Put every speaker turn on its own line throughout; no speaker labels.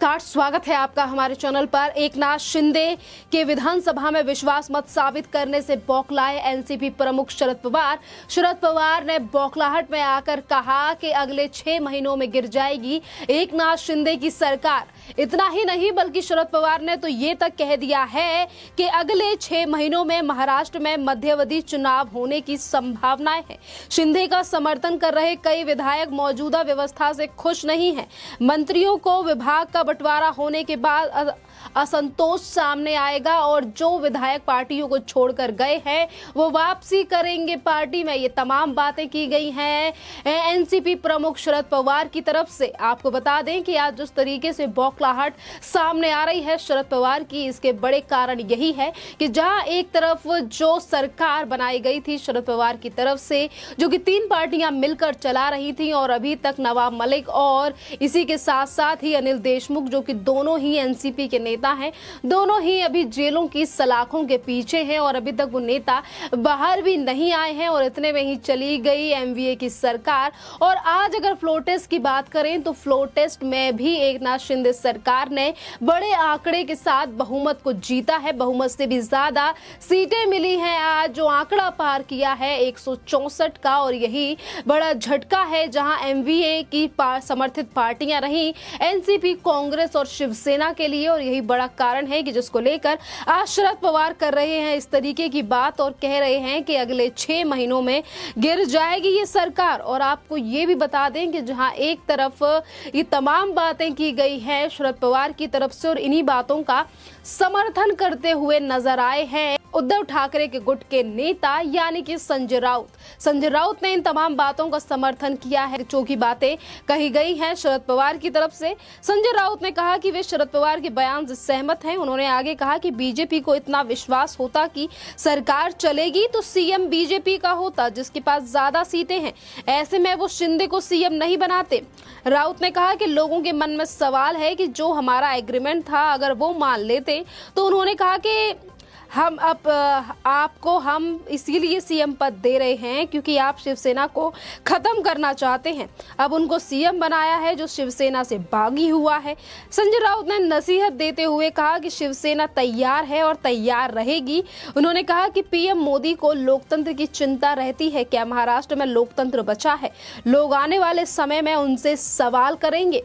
नमस्कार, स्वागत है आपका हमारे चैनल पर। एकनाथ शिंदे के विधानसभा में विश्वास मत साबित करने से बौखलाए एनसीपी प्रमुख शरद पवार। शरद पवार ने बौखलाहट में आकर कहा कि अगले 6 महीनों में गिर जाएगी एकनाथ शिंदे की सरकार। इतना ही नहीं बल्कि शरद पवार ने तो ये तक कह दिया है कि अगले 6 महीनों में महाराष्ट्र में मध्यावधि चुनाव होने की संभावनाएं हैं। शिंदे का समर्थन कर रहे कई विधायक मौजूदा व्यवस्था से खुश नहीं हैं। मंत्रियों को विभाग का बंटवारा होने के बाद असंतोष सामने आएगा और जो विधायक पार्टियों को छोड़कर गए हैं वो वापसी करेंगे पार्टी में। ये तमाम बातें की गई हैं एनसीपी प्रमुख शरद पवार की तरफ से। आपको बता दें कि आज जिस तरीके से बौखलाहट सामने आ रही है शरद पवार की, इसके बड़े कारण यही है कि जहां एक तरफ जो सरकार बनाई गई थी शरद पवार की तरफ से, जो कि 3 पार्टियां मिलकर चला रही थी और अभी तक नवाब मलिक और इसी के साथ साथ ही अनिल देशमुख, जो कि दोनों ही एनसीपी के नेता हैं, दोनों ही अभी जेलों की सलाखों के पीछे हैं और अभी तक वो नेता बाहर भी नहीं आए हैं। और इतने में ही चली गई एमवीए की सरकार। और आज अगर फ्लोर टेस्ट की बात करें तो फ्लोर टेस्ट में भी एकनाथ शिंदे सरकार ने बड़े आंकड़े के साथ बहुमत को जीता है। बहुमत से भी ज्यादा सीटें मिली हैं। आज जो आंकड़ा पार किया है 164 का, और यही बड़ा झटका है जहां एमवीए की समर्थित पार्टियां रही एनसीपी, कांग्रेस और शिवसेना के लिए। और यही बड़ा कारण है कि जिसको लेकर आज शरद पवार कर रहे हैं इस तरीके की बात और कह रहे हैं कि अगले 6 महीनों में गिर जाएगी ये सरकार। और आपको ये भी बता दें कि जहां एक तरफ ये तमाम बातें की गई हैं शरद पवार की तरफ से और इन्हीं बातों का समर्थन करते हुए नजर आए हैं उद्धव ठाकरे के गुट के नेता यानी कि संजय राउत। संजय राउत ने इन तमाम बातों का समर्थन किया है जो की बातें कही गई हैं शरद पवार की तरफ से। संजय राउत ने कहा कि वे शरद पवार के बयान से सहमत हैं। उन्होंने आगे कहा कि बीजेपी को इतना विश्वास होता कि सरकार चलेगी तो सीएम बीजेपी का होता जिसके पास ज्यादा सीटें हैं, ऐसे में वो शिंदे को सीएम नहीं बनाते। राउत ने कहा कि लोगों के मन में सवाल है कि जो हमारा एग्रीमेंट था अगर वो मान लेते, तो उन्होंने कहा कि हम अब आपको हम इसीलिए सीएम पद दे रहे हैं क्योंकि आप शिवसेना को खत्म करना चाहते हैं। अब उनको सीएम बनाया है जो शिवसेना से बागी हुआ है। संजय राउत ने नसीहत देते हुए कहा कि शिवसेना तैयार है और तैयार रहेगी। उन्होंने कहा कि पीएम मोदी को लोकतंत्र की चिंता रहती है, क्या महाराष्ट्र में लोकतंत्र बचा है? लोग आने वाले समय में उनसे सवाल करेंगे।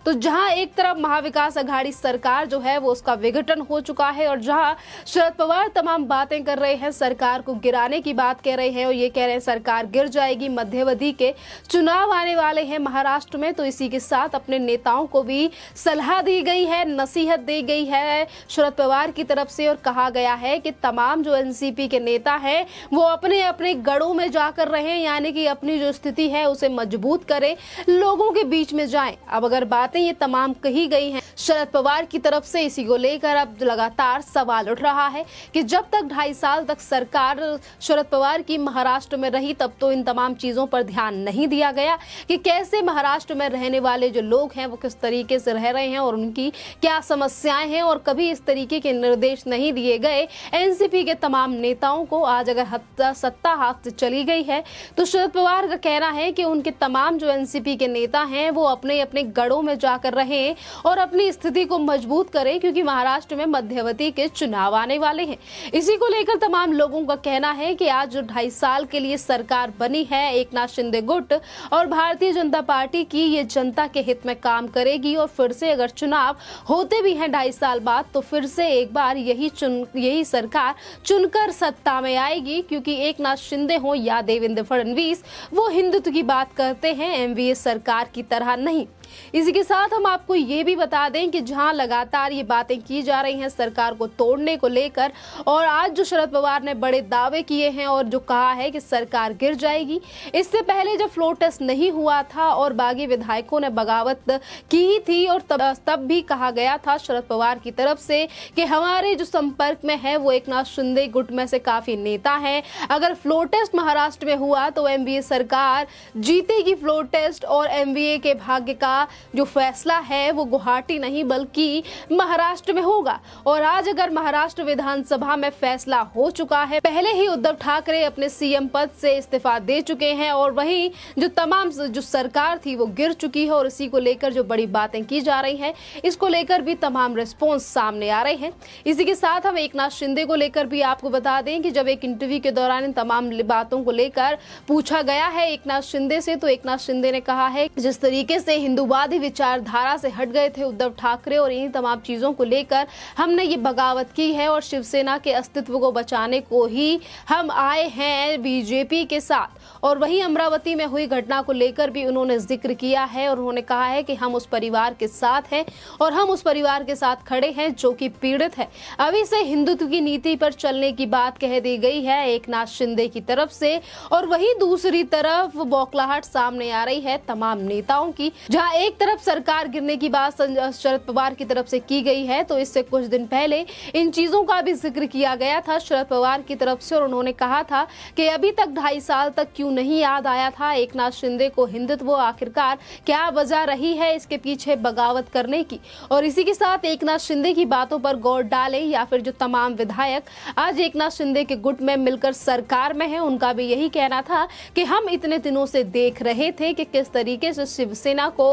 तो जहां एक तरफ महाविकास अघाड़ी सरकार जो है वो उसका विघटन हो चुका है और जहां शरद पवार तमाम बातें कर रहे हैं, सरकार को गिराने की बात कह रहे हैं और ये कह रहे हैं सरकार गिर जाएगी, मध्यावधि के चुनाव आने वाले हैं महाराष्ट्र में, तो इसी के साथ अपने नेताओं को भी सलाह दी गई है, नसीहत दी गई है शरद पवार की तरफ से। और कहा गया है कि तमाम जो एनसीपी के नेता हैं वो अपने अपने गढ़ों में जाकर रहें, यानी कि अपनी जो स्थिति है उसे मजबूत करें, लोगों के बीच में जाएं। अब अगर ये तमाम कही गई हैं शरद पवार की तरफ से, इसी को लेकर अब लगातार सवाल उठ रहा है कि जब तक 2.5 साल तक सरकार शरद पवार की महाराष्ट्र में रही तब तो इन तमाम चीजों पर ध्यान नहीं दिया गया कि कैसे महाराष्ट्र में रहने वाले जो लोग हैं वो किस तरीके से रह रहे हैं और उनकी क्या समस्याएं हैं, और कभी इस तरीके के निर्देश नहीं दिए गए एनसीपी के तमाम नेताओं को। आज अगर सत्ता हाथ से चली गई है तो शरद पवार का कहना है कि उनके तमाम जो एनसीपी के नेता हैं वो अपने अपने गढ़ों में जाकर रहें और अपनी स्थिति को मजबूत करें क्योंकि महाराष्ट्र में मध्यावधि के चुनाव आने वाले हैं। इसी को लेकर तमाम लोगों का कहना है कि आज जो 2.5 साल के लिए सरकार बनी है एकनाथ शिंदे गुट और भारतीय जनता पार्टी की, ये जनता के हित में काम करेगी और फिर से अगर चुनाव होते भी हैं 2.5 साल बाद तो फिर से एक बार यही सरकार चुनकर सत्ता में आएगी, क्योंकि एकनाथ शिंदे हो या देवेंद्र फडणवीस वो हिंदुत्व की बात करते हैं, एमवीए सरकार की तरह नहीं। इसी के साथ हम आपको ये भी बता दें कि जहां लगातार ये बातें की जा रही हैं सरकार को तोड़ने को लेकर, और आज जो शरद पवार ने बड़े दावे किए हैं और जो कहा है कि सरकार गिर जाएगी, इससे पहले जब फ्लोर टेस्ट नहीं हुआ था और बागी विधायकों ने बगावत की थी और तब भी कहा गया था शरद पवार की तरफ से कि हमारे जो संपर्क में है वो एकनाथ शिंदे गुट में से काफी नेता हैं, अगर फ्लोर टेस्ट महाराष्ट्र में हुआ तो एमवीए सरकार जीतेगी फ्लोर टेस्ट और एमवीए के भाग्य का जो फैसला है वो गुवाहाटी नहीं बल्कि महाराष्ट्र में होगा। और आज अगर महाराष्ट्र विधानसभा में फैसला हो चुका है, पहले ही उद्धव ठाकरे अपने सीएम पद से इस्तीफा दे चुके हैं और वहीं जो तमाम जो सरकार थी वो गिर चुकी है और इसी को लेकर जो बड़ी बातें की जा रही हैं, इसको लेकर भी तमाम रिस्पॉन्स सामने आ रहे हैं। इसी के साथ हम एकनाथ शिंदे को लेकर भी आपको बता दें कि जब एक इंटरव्यू के दौरान इन तमाम बातों को लेकर पूछा गया है एकनाथ शिंदे से, तो एकनाथ शिंदे ने कहा है जिस तरीके से हिंदूवादी विचारधारा से हट गए थे उद्धव ठाकरे और इन तमाम चीजों को लेकर हमने ये बगावत की है और शिवसेना के अस्तित्व को बचाने को ही हम आए हैं बीजेपी के साथ। और वही अमरावती में हुई घटना को लेकर भी उन्होंने जिक्र किया है और उन्होंने कहा है कि हम उस परिवार के साथ हैं और हम उस परिवार के साथ खड़े हैं जो कि पीड़ित है। अभी से हिंदुत्व की नीति पर चलने की बात कह दी गई है एकनाथ शिंदे की तरफ से। और वहीं दूसरी तरफ बौखलाहट सामने आ रही है तमाम नेताओं की, जहां एक तरफ सरकार गिरने की बात शरद पवार की तरफ से की गई है, तो इससे कुछ दिन पहले इन चीजों का भी जिक्र किया गया था शरद पवार की तरफ से और उन्होंने कहा था कि अभी तक 2.5 साल तक क्यों नहीं याद आया था एकनाथ शिंदे को हिंदुत्व आखिरकार क्या वजह रही है इसके पीछे बगावत करने की। और इसी के साथ एकनाथ शिंदे की बातों पर गौर डालें या फिर जो तमाम विधायक आज एकनाथ शिंदे के गुट में मिलकर सरकार में है, उनका भी यही कहना था कि हम इतने दिनों से देख रहे थे कि किस तरीके से शिवसेना को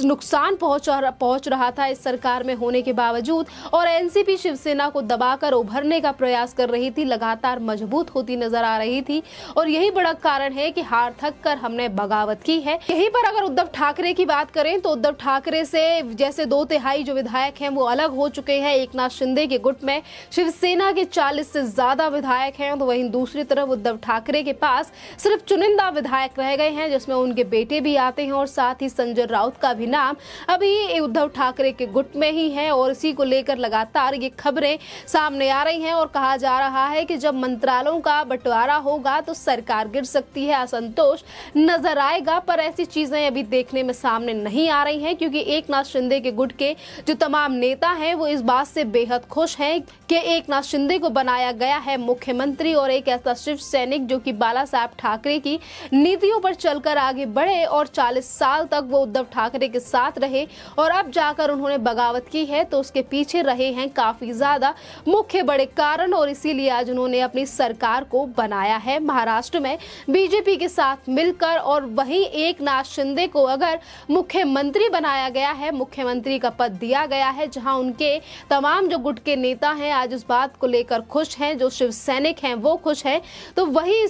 नुकसान पहुंच रहा था इस सरकार में होने के बावजूद, और एनसीपी शिवसेना को दबाकर उभरने का प्रयास कर रही थी, लगातार मजबूत होती नजर आ रही थी और यही बड़ा कारण है कि हार थक कर हमने बगावत की है। यहीं पर अगर उद्धव ठाकरे की बात करें तो उद्धव ठाकरे से जैसे 2/3 जो विधायक हैं वो अलग हो चुके हैं एकनाथ शिंदे के गुट में, शिवसेना के 40 से ज्यादा विधायक हैं, तो वहीं दूसरी तरफ उद्धव ठाकरे के पास सिर्फ चुनिंदा विधायक रह गए हैं जिसमें उनके बेटे भी आते हैं और साथ ही संजय राउत का भी नाम अभी उद्धव ठाकरे के गुट में ही है। और इसी को लेकर लगातार ये खबरें सामने आ रही हैं और कहा जा रहा है कि जब मंत्रालयों का बंटवारा होगा तो सरकार गिर सकती है, असंतोष नजर आएगा। पर ऐसी चीजें अभी देखने में सामने नहीं आ रही हैं क्योंकि एकनाथ शिंदे के गुट के जो तमाम नेता हैं वो इस बात से बेहद खुश हैं कि एकनाथ शिंदे को बनाया गया है मुख्यमंत्री और एक ऐसा शिव सैनिक जो कि बाला साहब ठाकरे की नीतियों पर चलकर आगे बढ़े और 40 साल तक वो उद्धव ठाकरे के साथ रहे और अब जाकर उन्होंने बगावत की है, तो उसके पीछे रहे हैं काफी ज्यादा मुख्य बड़े कारण और इसीलिए आज उन्होंने अपनी सरकार को बनाया है महाराष्ट्र में बीजेपी के साथ मिलकर। और वहीं एकनाथ शिंदे को अगर मुख्यमंत्री बनाया गया है, मुख्यमंत्री का पद दिया गया है, जहां उनके तमाम जो गुट के नेता हैं आज इस बात को लेकर खुश हैं, जो शिव सैनिक हैं वो खुश हैं, तो वही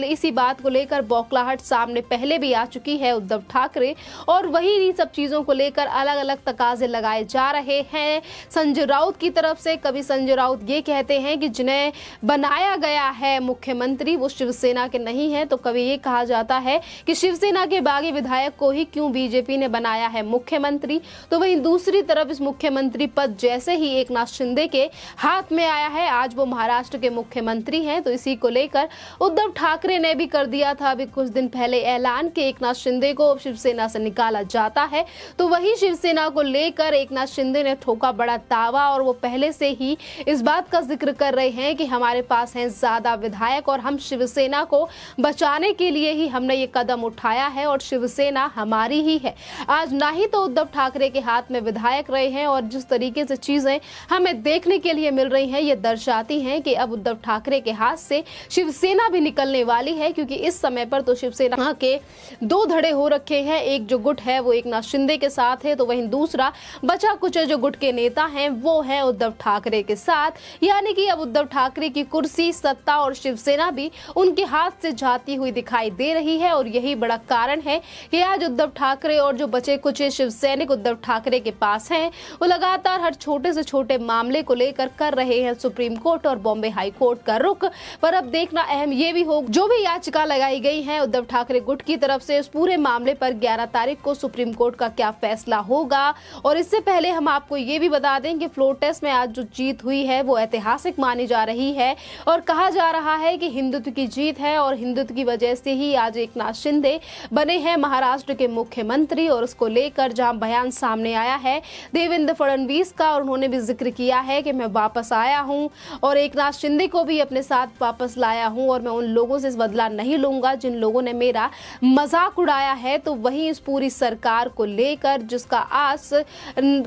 इसी बात को लेकर बौखलाहट सामने पहले भी आ चुकी है उद्धव ठाकरे और वही इन सब चीजों को लेकर अलग अलग तकाजे लगाए जा रहे हैं संजय राउत की तरफ से। कभी संजय राउत ये कहते हैं कि जिन्हें बनाया गया है मुख्यमंत्री वो शिवसेना के नहीं है, तो कभी ये कहा जाता है कि शिवसेना के बागी विधायक को ही क्यों बीजेपी ने बनाया है मुख्यमंत्री। तो वहीं दूसरी तरफ इस मुख्यमंत्री पद जैसे ही एकनाथ शिंदे के हाथ में आया है, आज वो महाराष्ट्र के मुख्यमंत्री हैं, तो इसी को लेकर उद्धव ठाकरे ने भी कर दिया था अभी कुछ दिन पहले ऐलान कि एकनाथ शिंदे को शिवसेना से निकाला जाता है। तो वही शिवसेना को लेकर एकनाथ शिंदे ने ठोका बड़ा दावा और वो पहले से ही इस बात का जिक्र कर रहे हैं कि हमारे पास हैं ज्यादा विधायक और हम शिवसेना को बचाने के लिए ही हमने ये कदम उठाया है और शिवसेना हमारी ही है। आज ना ही तो उद्धव ठाकरे के हाथ में विधायक रहे हैं और जिस तरीके से चीजें हमें देखने के लिए मिल रही हैं ये दर्शाती हैं कि अब उद्धव ठाकरे के हाथ से शिवसेना भी निकलने वाली है, क्योंकि इस समय पर तो शिवसेना के 2 धड़े हो रखे हैं। एक जो गुट है वो एकनाथ शिंदे के साथ है, तो वहीं दूसरा बचा कुछ जो गुट के नेता हैं वो है उद्धव ठाकरे के साथ, यानी कि अब उद्धव ठाकरे की कुर्सी, सत्ता और शिवसेना भी उनके हाथ से जाती हुई दिखाई दे रही है। और यही बड़ा कारण है कि आज उद्धव ठाकरे और जो बचे कुछ शिव सैनिक उद्धव ठाकरे के पास हैं वो लगातार हर छोटे से छोटे मामले को लेकर कर रहे हैं सुप्रीम कोर्ट और बॉम्बे हाई कोर्ट का रुख। पर अब देखना अहम ये भी हो, जो भी याचिका लगाई गई है उद्धव ठाकरे गुट की तरफ से इस पूरे मामले पर 11 तारीख को सुप्रीम कोर्ट का क्या फैसला होगा। और इससे पहले हम आपको ये भी बता दें कि फ्लोर टेस्ट में आज जो जीत हुई है वो ऐतिहासिक मानी जा रही है और कहा जा रहा है कि हिंदुत्व की जीत है और हिंदुत्व की वजह से ही आज एकनाथ शिंदे बने हैं महाराष्ट्र के मुख्यमंत्री। और उसको लेकर जहां बयान सामने आया है देवेंद्र फडणवीस का और उन्होंने भी जिक्र किया है कि मैं वापस आया हूं और एकनाथ शिंदे को भी अपने साथ वापस लाया हूं और मैं उन लोगों से बदला नहीं लूंगा जिन लोगों ने मेरा मजाक उड़ाया है। तो वहीं इस पूरी सरकार को लेकर, जिसका आज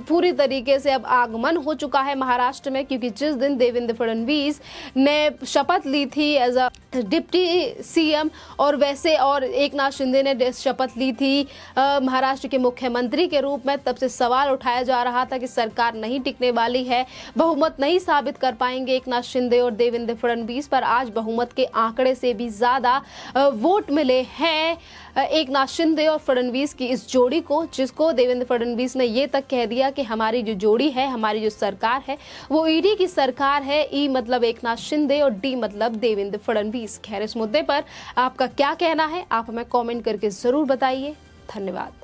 पूरी तरीके से अब आगमन हो चुका है महाराष्ट्र में, क्योंकि जिस दिन देवेंद्र फडणवीस ने शपथ ली थी एज अ डिप्टी सीएम और वैसे और एकनाथ शिंदे ने शपथ ली थी महाराष्ट्र के मुख्यमंत्री के रूप में, तब से सवाल उठाया जा रहा था कि सरकार नहीं टिकने वाली है, बहुमत नहीं साबित कर पाएंगे एकनाथ शिंदे और देवेंद्र फडणवीस। पर आज बहुमत के आंकड़े से भी ज्यादा वोट मिले हैं एकनाथ शिंदे और फडणवीस की इस जोड़ी को, जिसको देवेंद्र फडणवीस ने ये तक कह दिया कि हमारी जो जोड़ी है, हमारी जो सरकार है, वो ईडी की सरकार है। ई मतलब एकनाथ शिंदे और डी मतलब देवेंद्र फडणवीस। खैर, इस मुद्दे पर आपका क्या कहना है, आप हमें कमेंट करके जरूर बताइए। धन्यवाद।